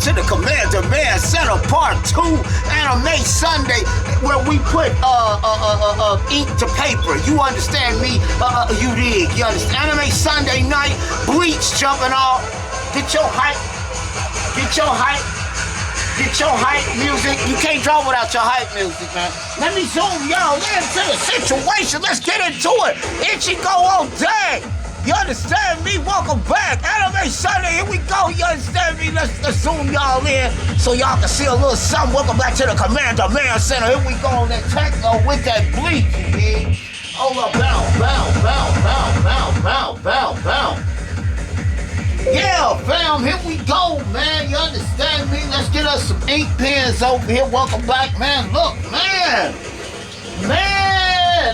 to the Commander Man Center Part 2 Anime Sunday, where we put ink to paper. You understand me? You dig? You understand? Anime Sunday night, Bleach jumping off. Get your hype. Get your hype. Get your hype music. You can't draw without your hype music, man. Let me zoom y'all into the situation. Let's get into it. Ichigo all day. You understand me? Welcome back. Anime Sunday, here we go. You understand me? Let's zoom y'all in so y'all can see a little something. Welcome back to the Commander Man Center. Here we go on that techno with that Bleach, you dig? Hold up, bow. Yeah, fam, here we go, man. You understand me? Let's get us some ink pens over here. Welcome back, man. Look, man,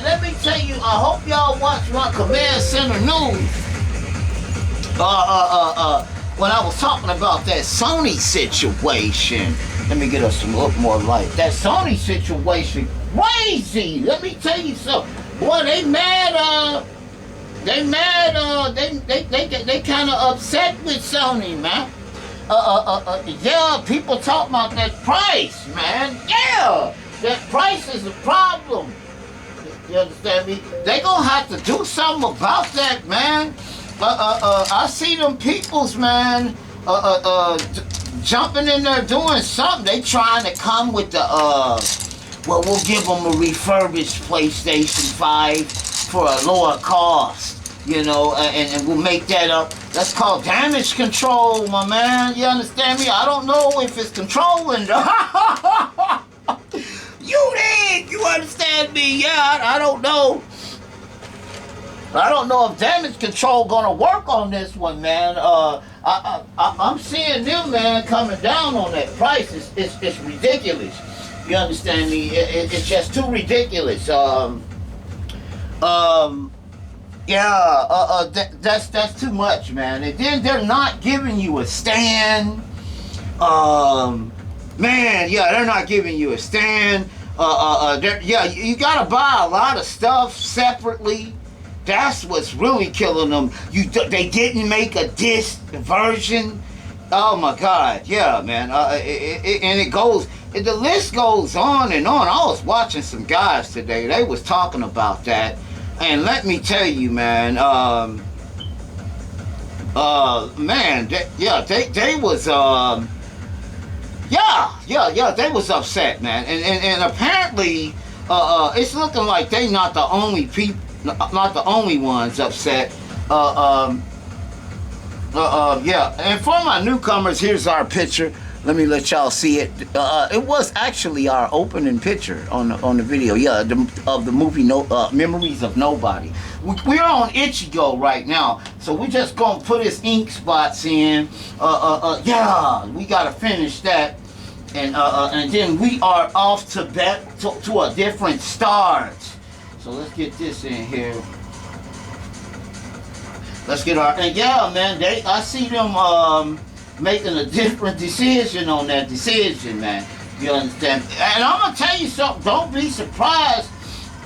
let me tell you, I hope y'all watch my Command Center news. When I was talking about that Sony situation, let me get us some look more light. That Sony situation, crazy. Let me tell you something. Boy, they mad, they kind of upset with Sony, man. Yeah, people talk about that price, man. Yeah, that price is a problem. You understand me? They gonna have to do something about that, man. I see them peoples, man, jumping in there doing something. They trying to come with the, well, we'll give them a refurbished PlayStation 5 for a lower cost. You know, and we'll make that up. That's called damage control, my man. You understand me? I don't know if it's controlling. You dig? You understand me? Yeah, I don't know. I don't know if damage control gonna work on this one, man. I'm seeing them, man, coming down on that price. It's ridiculous. You understand me? It's just too ridiculous. Yeah, that's too much, man. And then they're not giving you a stand. Man, yeah, they're not giving you a stand. Yeah, you gotta buy a lot of stuff separately. That's what's really killing them. They didn't make a disc version. Oh my God, yeah, man. And it goes. The list goes on and on. I was watching some guys today. They was talking about that. And let me tell you, man, man, they was, they was upset, man, and apparently, it's looking like they not the only people, not the only ones upset. Yeah, and for my newcomers, here's our picture. Let me let y'all see it. It was actually our opening picture on the video. Yeah, of the movie Memories of Nobody. We're on Ichigo right now, so we just gonna put his ink spots in. Yeah, we gotta finish that, and then we are off to a different start. So let's get this in here. Let's get our, and yeah, man, I see them making a different decision on that decision, man. You understand? And I'm gonna tell you something. Don't be surprised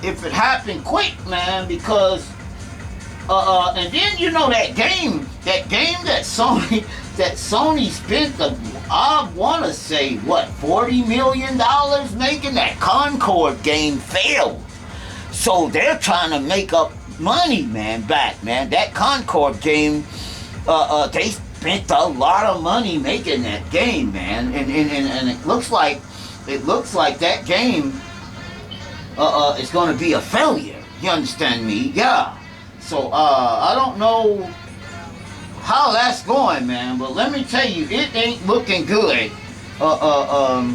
if it happened quick, man. Because and then you know that game that Sony spent I want to say what, $40 million making that Concord game failed. So they're trying to make up money, man, back, man. That Concord game, they spent a lot of money making that game, man, and it looks like that game is going to be a failure. You understand me? Yeah. So I don't know how that's going, man, but let me tell you, it ain't looking good. I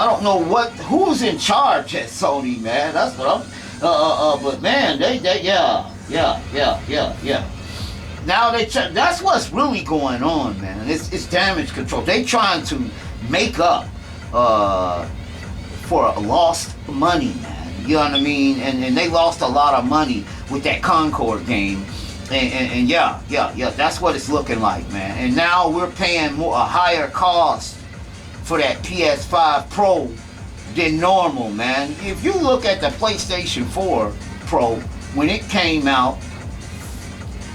don't know who's in charge at Sony, man. That's what I'm. But man, yeah. Now that's what's really going on, man. It's damage control. They trying to make up for lost money, man. You know what I mean? And they lost a lot of money with that Concord game. And yeah, that's what it's looking like, man. And now we're paying a higher cost for that PS5 Pro than normal, man. If you look at the PlayStation 4 Pro, when it came out,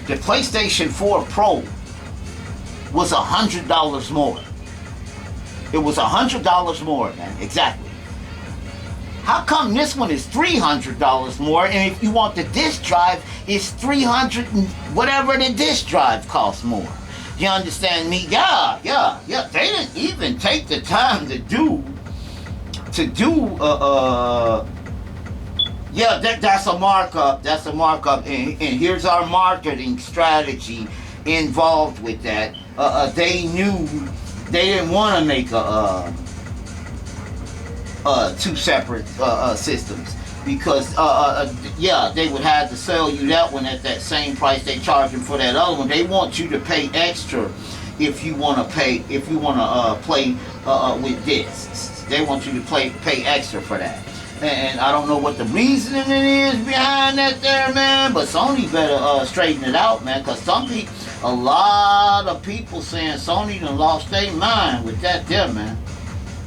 the PlayStation 4 Pro was $100 more. It was $100 more, man. Exactly. How come this one is $300 more, and if you want the disk drive, it's $300 and whatever the disk drive costs more? You understand me? Yeah. They didn't even take the time to do. Yeah, that's a markup. That's a markup, and here's our marketing strategy involved with that. They knew they didn't want to make two separate systems, because yeah, they would have to sell you that one at that same price they charge you for that other one. They want you to pay extra if you want to play with discs. They want you to pay extra for that. And I don't know what the reasoning is behind that there, man, but Sony better straighten it out, man, because a lot of people saying Sony done lost their mind with that there, man.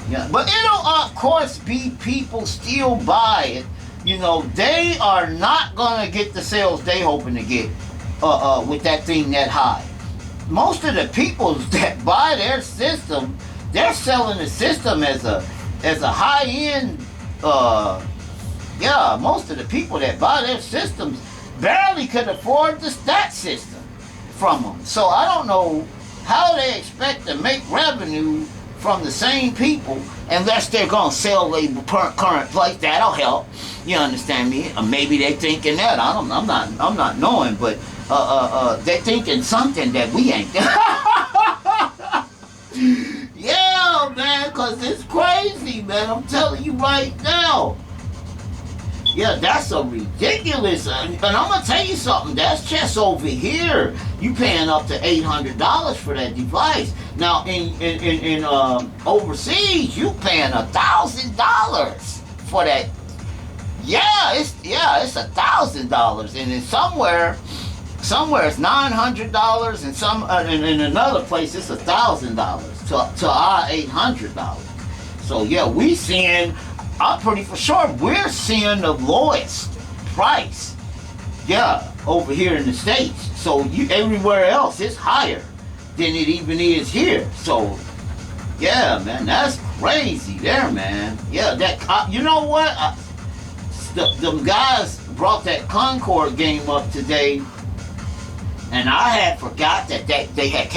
Yeah, but it'll of course be people still buy it. You know, they are not gonna get the sales they hoping to get with that thing that high. Most of the people that buy their system, they're selling the system as a high-end. Yeah, most of the people that buy their systems barely could afford that system from them. So I don't know how they expect to make revenue from the same people unless they're gonna sell a current place. That'll help. You understand me? Or maybe they thinking that. I'm not knowing, but they're thinking something that we ain't. Yeah, man, cause it's crazy, man. I'm telling you right now. Yeah, that's a ridiculous. And I'm gonna tell you something. That's just over here. You paying up to $800 for that device. Now in overseas, you paying $1,000 for that. Yeah, it's $1,000, and then somewhere it's $900, and in another place it's $1,000 to our $800. So yeah, I'm pretty for sure we're seeing the lowest price. Yeah, over here in the States. So everywhere else it's higher than it even is here. So yeah, man, that's crazy there, man. Yeah, you know what? Them guys brought that Concord game up today. And I had forgot that they had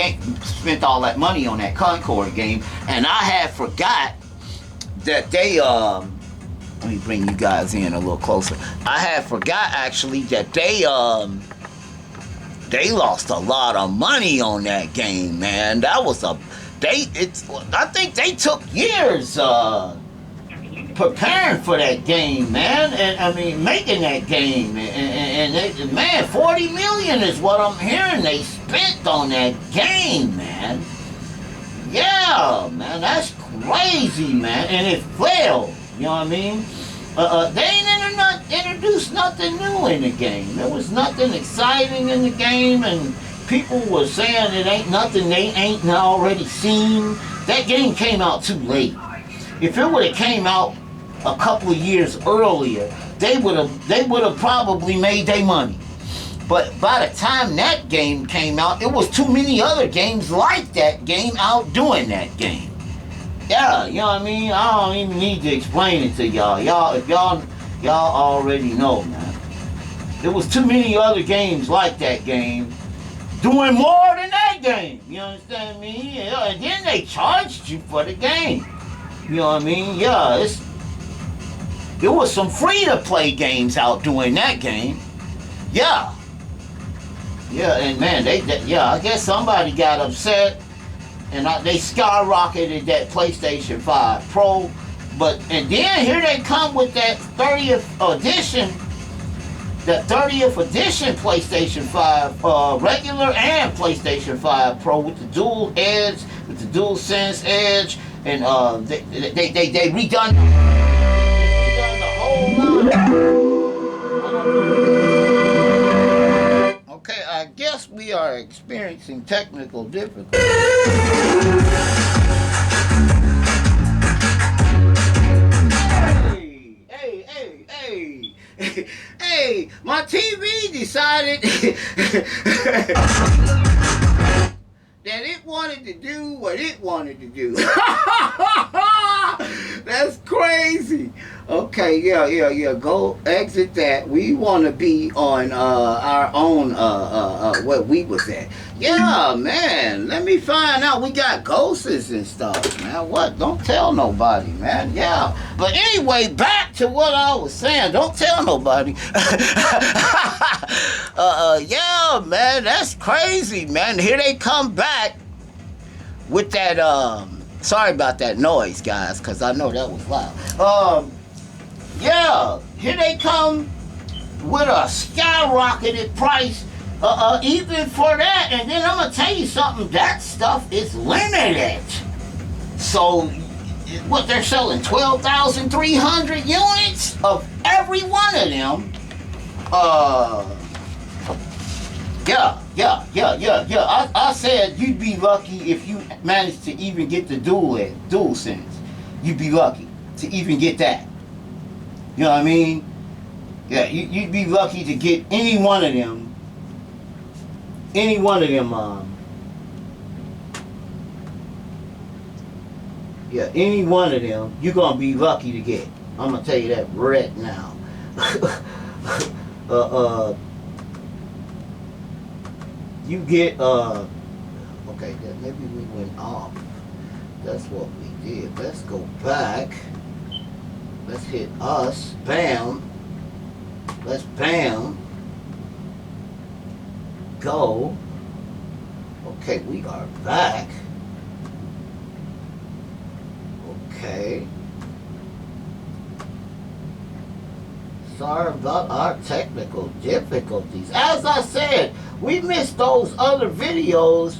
spent all that money on that Concord game, and I had forgot that they let me bring you guys in a little closer. I had forgot actually that they lost a lot of money on that game, man. That was I think they took years preparing for that game, man, and I mean making that game, and man, $40 million is what I'm hearing they spent on that game, man. Yeah, man, that's crazy, man, and it failed. You know what I mean? They ain't introduced nothing new in the game. There was nothing exciting in the game, and people were saying it ain't nothing they ain't already seen. That game came out too late. If it would have came out a couple of years earlier, they would have probably made their money. But by the time that game came out, it was too many other games like that game out doing that game. Yeah, you know what I mean? I don't even need to explain it to y'all. Y'all already know, man. There was too many other games like that game doing more than that game. You understand me? Yeah, and then they charged you for the game. You know what I mean? Yeah, there was some free-to-play games out doing that game. Yeah. Yeah, and man, I guess somebody got upset, and they skyrocketed that PlayStation 5 Pro. And then here they come with that 30th edition, PlayStation 5 regular and PlayStation 5 Pro with the dual edge, with the DualSense edge, and they redone the whole line. Okay, I guess we are experiencing technical difficulties. Hey, my TV decided that and it wanted to do what it wanted to do. That's crazy. Okay, yeah. Go exit that. We want to be on our own, what we was at. Yeah, man. Let me find out. We got ghosts and stuff, man. What? Don't tell nobody, man. Yeah. But anyway, back to what I was saying. Don't tell nobody. Yeah, man. That's crazy, man. Here they come back with that, sorry about that noise, guys, because I know that was loud. Yeah, here they come with a skyrocketed price, even for that. And then I'm going to tell you something, that stuff is limited. So, what, they're selling 12,300 units of every one of them. Yeah. I said you'd be lucky if you managed to even get the dual sense. You'd be lucky to even get that. You know what I mean? Yeah, you'd be lucky to get any one of them. Yeah, any one of them, you're going to be lucky to get. I'm going to tell you that right now. You get, okay, maybe we went off. That's what we did. Let's go back. Let's hit us. Bam. Let's bam. Go. Okay, we are back. Okay. Sorry about our technical difficulties. As I said, we missed those other videos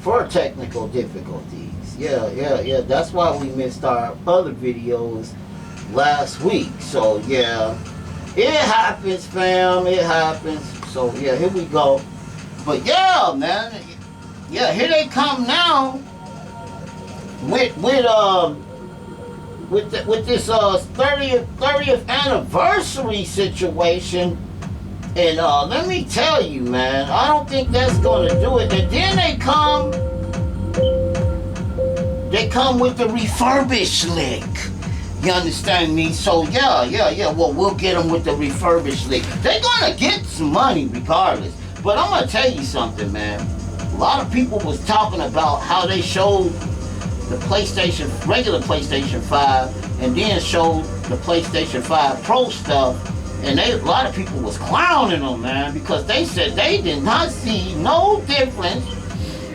for technical difficulties. Yeah. That's why we missed our other videos last week. So, yeah. It happens, fam. It happens. So, yeah, here we go. But, yeah, man. Yeah, here they come now with this 30th anniversary situation. And let me tell you, man, I don't think that's gonna do it. And then they come with the refurbished lick. You understand me? So yeah. Well, we'll get them with the refurbished lick. They're gonna get some money regardless. But I'm gonna tell you something, man. A lot of people was talking about how they showed the regular PlayStation 5, and then showed the PlayStation 5 Pro stuff. And a lot of people was clowning them, man, because they said they did not see no difference.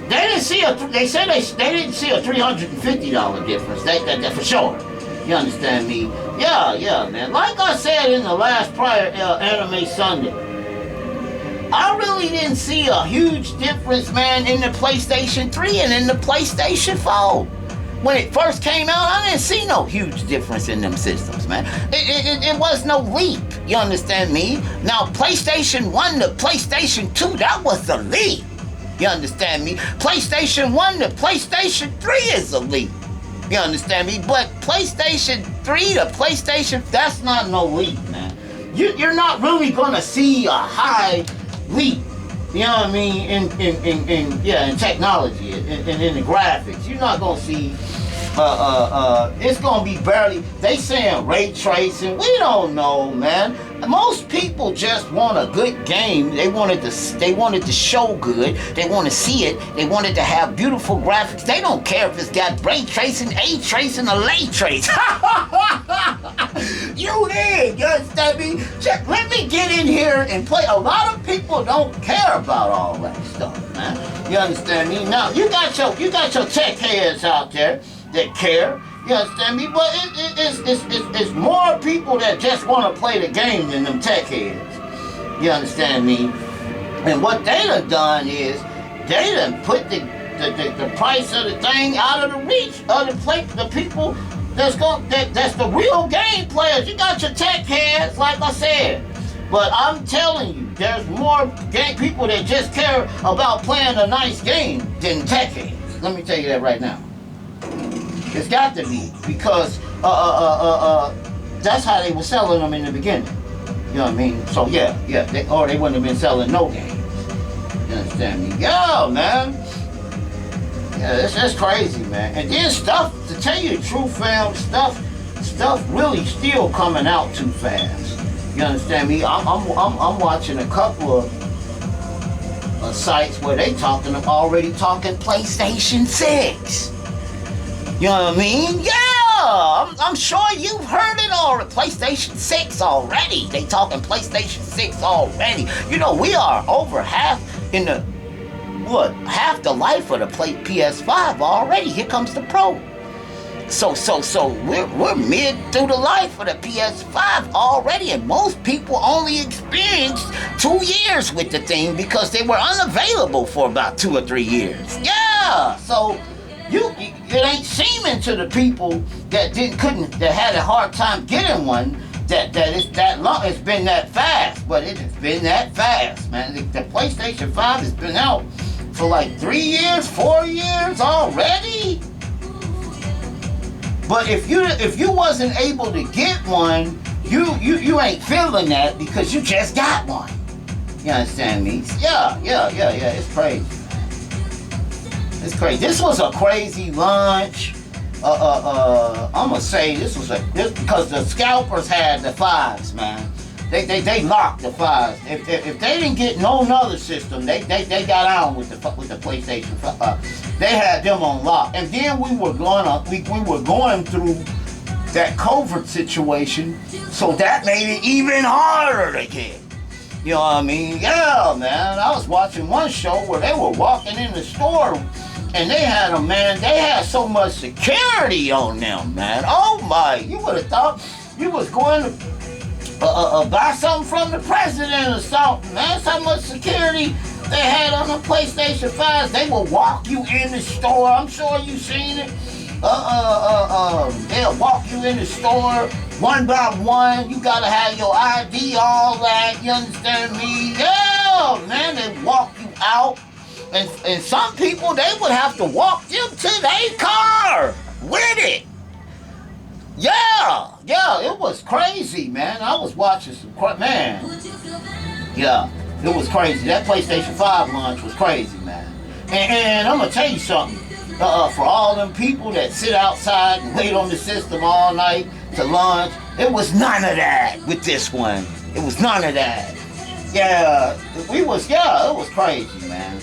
They said they didn't see a $350 difference. That for sure. You understand me? Yeah, man. Like I said in the last prior Anime Sunday, I really didn't see a huge difference, man, in the PlayStation 3 and in the PlayStation 4. When it first came out, I didn't see no huge difference in them systems, man. It was no leap, you understand me? Now, PlayStation 1 to PlayStation 2, that was a leap, you understand me? PlayStation 1 to PlayStation 3 is a leap, you understand me? But PlayStation 3 to PlayStation, that's not no leap, man. You're not really gonna see a high leap. You know what I mean? In technology, in the graphics, you're not gonna see. It's gonna be barely. They saying ray tracing. We don't know, man. Most people just want a good game. They wanted to show good. They want to see it. They wanted to have beautiful graphics. They don't care if it's got ray tracing, A tracing, or lay trace. You understand me? Just let me get in here and play. A lot of people don't care about all that stuff, man. You understand me? Now you got your tech heads out there that care. You understand me? But it's more people that just want to play the game than them tech heads. You understand me? And what they done is they done put the price of the thing out of the reach of the people that's the real game players. You got your tech heads, like I said. But I'm telling you, there's more game people that just care about playing a nice game than tech heads. Let me tell you that right now. It's got to be, because that's how they were selling them in the beginning. You know what I mean? So yeah, they wouldn't have been selling no games. You understand me? Yeah, man. Yeah, that's crazy, man. And then stuff, to tell you the truth, fam, stuff really still coming out too fast. You understand me? I'm watching a couple of sites where they already talking PlayStation 6. You know what I mean? Yeah, I'm sure you've heard it already. PlayStation 6 already. They talking PlayStation 6 already. You know, we are over half the life of the PS5 already. Here comes the Pro. So we're mid through the life of the PS5 already, and most people only experienced 2 years with the thing because they were unavailable for about 2 or 3 years. Yeah, so it ain't seeming to the people that had a hard time getting one that it's that long. It's been that fast, but it has been that fast, man. The PlayStation 5 has been out for like 3 years, 4 years already. But if you wasn't able to get one, you ain't feeling that because you just got one. You understand me? Yeah. It's crazy. It's crazy. This was a crazy launch. I'm gonna say this because the scalpers had the 5s, man. They locked the 5s. If they didn't get no other system, they got on with the PlayStation 5. They had them on lock, and then we were going through that COVID situation, so that made it even harder to get. You know what I mean? Yeah, man. I was watching one show where they were walking in the store, and they had them, man. They had so much security on them, man. Oh my! You would have thought you was going to buy something from the president or something, man. That's how much security they had on the PlayStation 5s. They will walk you in the store. I'm sure you've seen it. They'll walk you in the store one by one. You gotta have your ID, all that. You understand me? Yeah, man. They walk you out, and some people they would have to walk them to their car with it. Yeah, it was crazy, man. I was watching man. Yeah. It was crazy. That PlayStation 5 launch was crazy, man. And I'm going to tell you something. For all them people that sit outside and wait on the system all night to launch, it was none of that with this one. It was none of that. Yeah, it was crazy, man.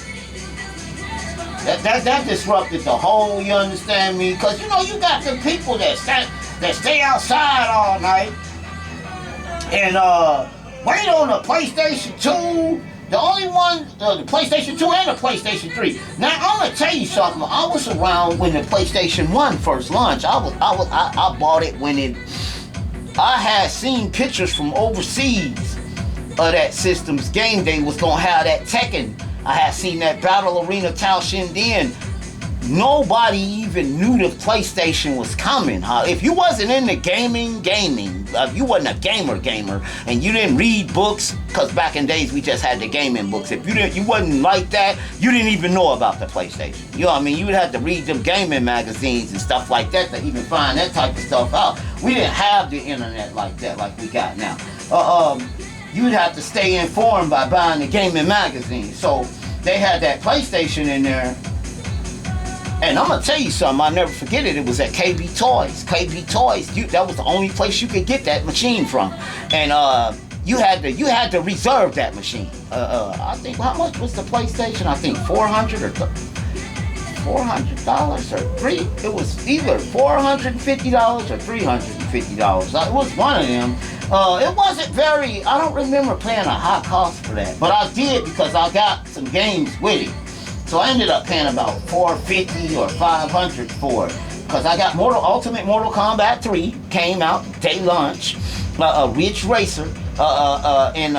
That disrupted the whole, you understand me? Because, you know, you got the people that stay outside all night and, wait on the PlayStation 2, the only one, the PlayStation 2 and the PlayStation 3. Now, I'm going to tell you something. I was around when the PlayStation 1 first launched. I bought it when I had seen pictures from overseas of that system's game day was going to have that Tekken. I had seen that Battle Arena Tao Shinden. Nobody even knew the PlayStation was coming, huh? If you wasn't into gaming, if you wasn't a gamer, and you didn't read books, because back in days we just had the gaming books. If you wasn't like that, you didn't even know about the PlayStation. You know what I mean? You would have to read them gaming magazines and stuff like that to even find that type of stuff out. We didn't have the internet like that, like we got now. You'd have to stay informed by buying the gaming magazine. So they had that PlayStation in there. And I'm gonna tell you something, I'll never forget it. It was at KB Toys. KB Toys, that was the only place you could get that machine from. And you had to reserve that machine. I think, how much was the PlayStation? I think $400 or $3. It was either $450 or $350. It was one of them. It wasn't very. I don't remember paying a high cost for that, but I did because I got some games with it. So I ended up paying about $450 or $500 for it. Because I got Ultimate Mortal Kombat 3 came out day launch, Ridge Racer, and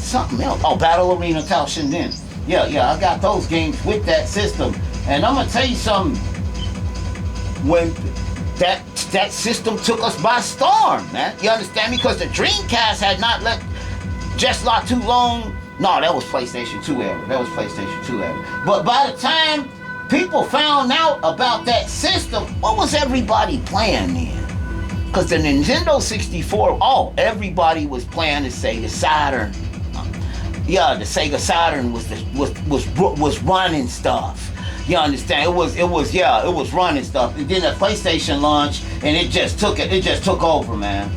something else. Oh, Battle Arena Tao Shinden. Yeah, I got those games with that system. And I'm gonna tell you something. When that system took us by storm, man. You understand me? Because the Dreamcast had not not too long. No, that was PlayStation 2 era. But by the time people found out about that system, what was everybody playing then? Because the Nintendo 64, everybody was playing the Sega Saturn. Yeah, the Sega Saturn was running stuff. You understand? It was running stuff. And then the PlayStation launched, and it just took over, man.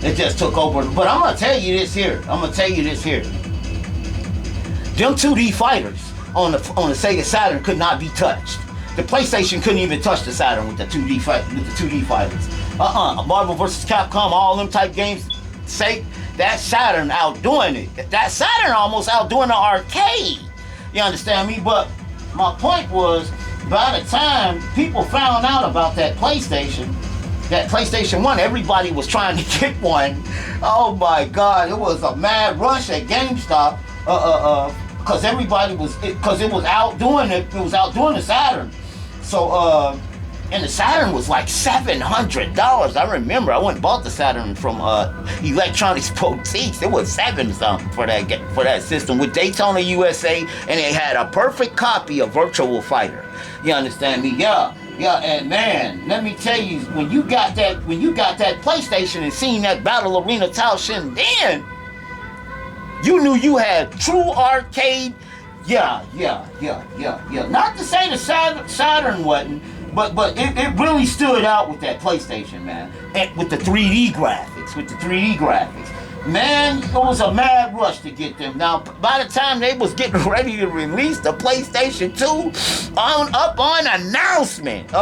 It just took over. But I'm gonna tell you this here. Them 2D fighters on the Sega Saturn could not be touched. The PlayStation couldn't even touch the Saturn with the 2D fighters. Marvel vs. Capcom, all them type games. Say that Saturn outdoing it. That Saturn almost outdoing the arcade. You understand me? But my point was, by the time people found out about that PlayStation 1, everybody was trying to get one. Oh my God, it was a mad rush at GameStop. Because it was outdoing the Saturn. So and the Saturn was like $700. I remember I went and bought the Saturn from Electronics Boutiques. It was $7-something for that system with Daytona USA, and it had a perfect copy of Virtual Fighter. You understand me? Yeah, and man, let me tell you, when you got that PlayStation and seen that Battle Arena Tao Shin Dan, you knew you had true arcade. Yeah. Not to say the Saturn wasn't, but it really stood out with that PlayStation, man. And with the 3D graphics. Man, it was a mad rush to get them. Now, by the time they was getting ready to release the PlayStation 2, up on announcement,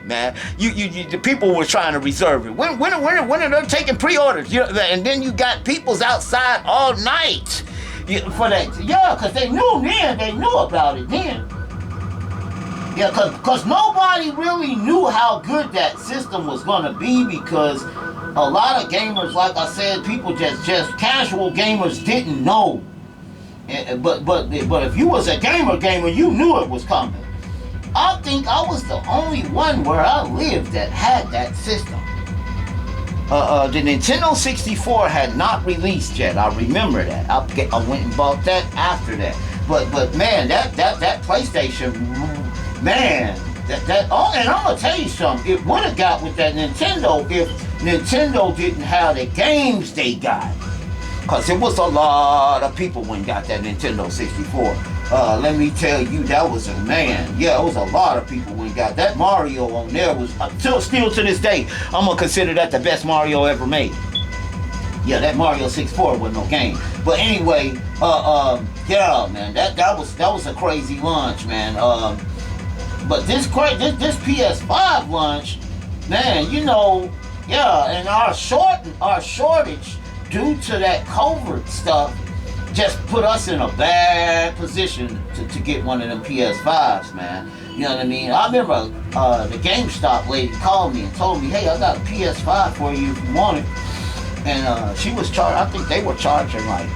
man, the people were trying to reserve it. When are they taking pre-orders? And then you got people's outside all night for that. Yeah, because they knew about it then. Yeah, because nobody really knew how good that system was going to be, because a lot of gamers, like I said, people just casual gamers didn't know. But if you was a gamer, you knew it was coming. I think I was the only one where I lived that had that system. The Nintendo 64 had not released yet. I remember that. I went and bought that after that. But man, that PlayStation, man, and I'm gonna tell you something. It would have got with that Nintendo if Nintendo didn't have the games they got. Cause it was a lot of people when got that Nintendo 64. Let me tell you, that was a man. Yeah, it was a lot of people when got that Mario on there. Was still to this day, I'm gonna consider that the best Mario ever made. Yeah, that Mario 64 wasn't no game. But anyway, yeah, man, that was a crazy launch, man. But this PS5 launch, man, yeah, and our shortage due to that COVID stuff just put us in a bad position to get one of them PS5s, man. You know what I mean? I remember the GameStop lady called me and told me, hey, I got a PS5 for you if you want it. And she was I think they were charging like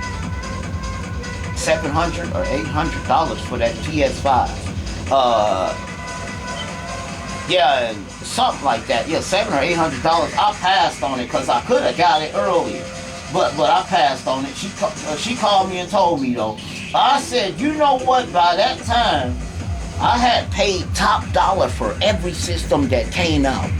$700 or $800 for that PS5. Yeah, something like that. Yeah, $700 or $800. I passed on it because I could have got it earlier. But I passed on it. She called me and told me though. I said, you know what? By that time, I had paid top dollar for every system that came out.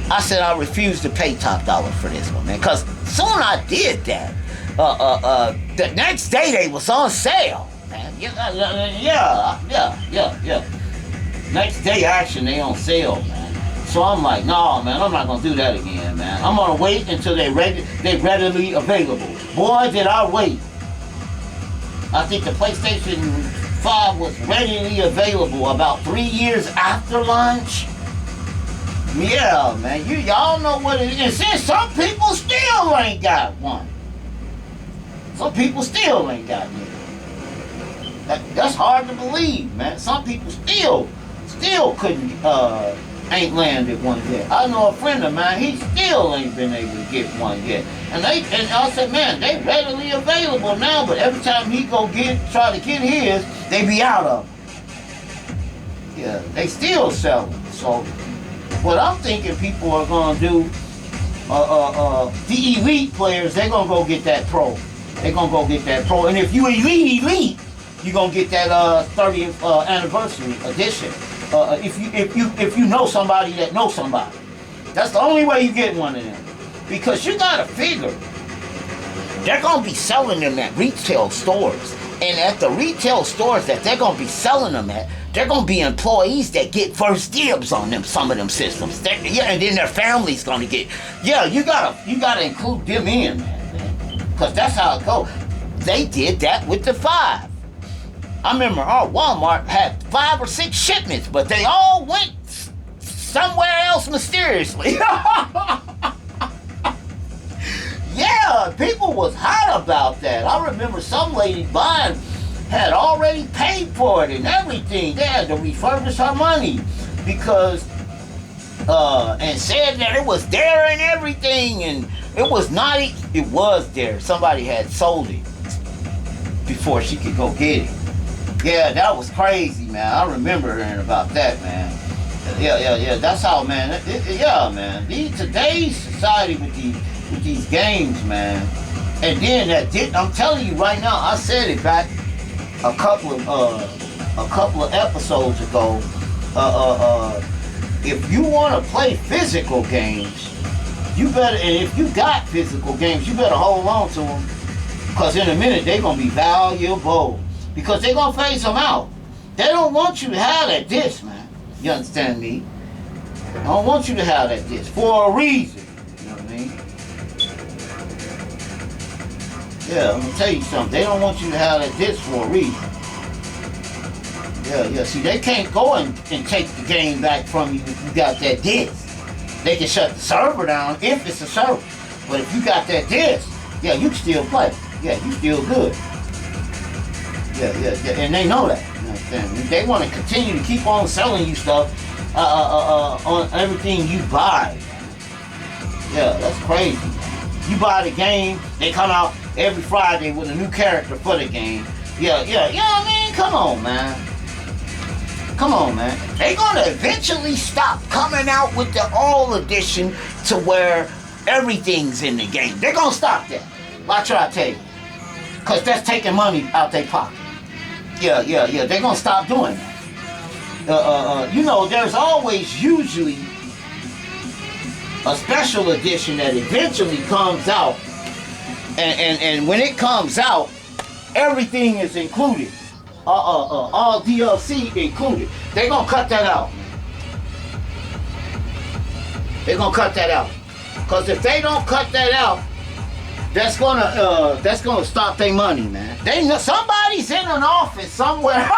I said I refused to pay top dollar for this one, man. Cause soon I did that. The next day they was on sale, man. Yeah. Next day action they on sale, man. So I'm like, no, man, I'm not gonna do that again, man. I'm gonna wait until they readily available. Boy, did I wait. I think the PlayStation 5 was readily available about 3 years after launch. Yeah, man, y'all know what it is. See, some people still ain't got one. Some people still ain't got one. That's hard to believe, man. Some people still couldn't, ain't landed one yet. I know a friend of mine, he still ain't been able to get one yet. And I said, man, they readily available now, but every time he try to get his, they be out of them. Yeah, they still sell them. So what I'm thinking people are gonna do, the elite players, they're gonna go get that pro. They're gonna go get that pro. And if you elite, you're gonna get that 30th anniversary edition. If you know somebody that knows somebody. That's the only way you get one of them. Because you gotta figure, they're gonna be selling them at retail stores And at the retail stores that they're gonna be selling them at, they're gonna be employees that get first dibs on them, some of them systems. Yeah, and then their family's gonna get. Yeah, you gotta include them in, man. Cause that's how it goes. They did that with the 5. I remember our Walmart had 5 or 6 shipments, but they all went somewhere else mysteriously. Yeah, people was hot about that. I remember some lady buying had already paid for it and everything. They had to refurbish her money because and said that it was there and everything, and it was not. It was there. Somebody had sold it before she could go get it. Yeah, that was crazy, man. I remember hearing about that, man. Yeah. That's how, man. Yeah, man. Today's society with these games, man. And then I'm telling you right now, I said it back a couple of episodes ago. If you want to play physical games, you better. And if you got physical games, you better hold on to them, because in a minute they're gonna be valuable. Because they're gonna phase them out. They don't want you to have that disc, man. You understand me? I don't want you to have that disc for a reason. You know what I mean? Yeah, I'm gonna tell you something. They don't want you to have that disc for a reason. Yeah. See, they can't go and take the game back from you if you got that disc. They can shut the server down if it's a server. But if you got that disc, yeah, you can still play. Yeah, you still good. Yeah. And they know that. You understand? They want to continue to keep on selling you stuff on everything you buy. Yeah, that's crazy. You buy the game, they come out every Friday with a new character for the game. Yeah, I mean, come on, man. They're gonna eventually stop coming out with the all edition to where everything's in the game. They're gonna stop that. Watch what I tell you. Cause that's taking money out their pocket. Yeah. They're gonna stop doing that. You know, there's always usually a special edition that eventually comes out, and when it comes out, everything is included. All DLC included. They're gonna cut that out. They're gonna cut that out. Cause if they don't cut that out, that's gonna stop their money, man. Somebody's in an office somewhere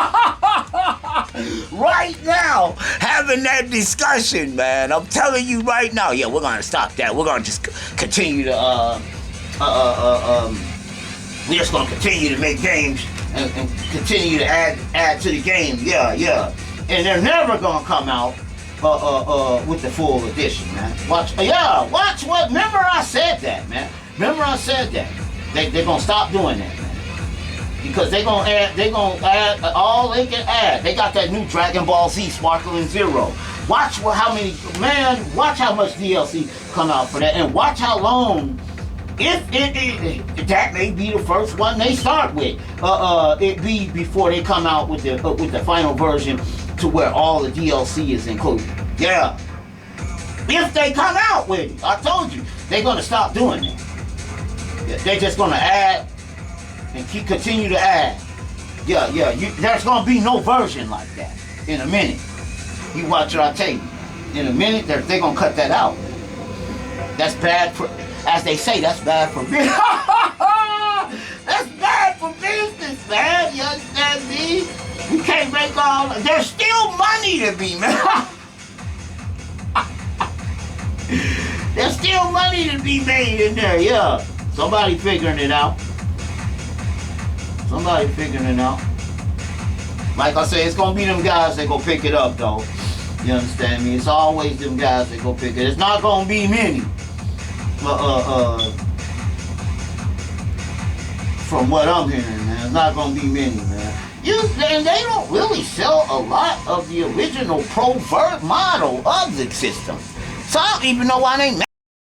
right now having that discussion, man. I'm telling you right now. Yeah, we're gonna stop that. We're gonna just continue to we're just gonna continue to make games and continue to add to the game. Yeah. And they're never gonna come out with the full edition, man. Watch what. Remember I said that, man. They're gonna stop doing that, man. Because they're gonna add all they can add. They got that new Dragon Ball Z Sparkling Zero. Watch how much DLC come out for that, and watch how long. If that may be the first one they start with. It be before they come out with the final version to where all the DLC is included. Yeah. If they come out with it, I told you, they're gonna stop doing it. They're just gonna add and continue to add. Yeah. There's gonna be no version like that in a minute. You watch what I tell you. In a minute, they're gonna cut that out. That's bad for, as they say, that's bad for business. That's bad for business, man. You understand me? You can't make all. There's still money to be made. There's still money to be made in there, yeah. Somebody figuring it out. Like I say, it's gonna be them guys that go pick it up, though. You understand me? It's always them guys that go pick it. It's not gonna be many. From what I'm hearing, man, it's not gonna be many, man. And they don't really sell a lot of the original Pro Vert model of the system. So I don't even know why they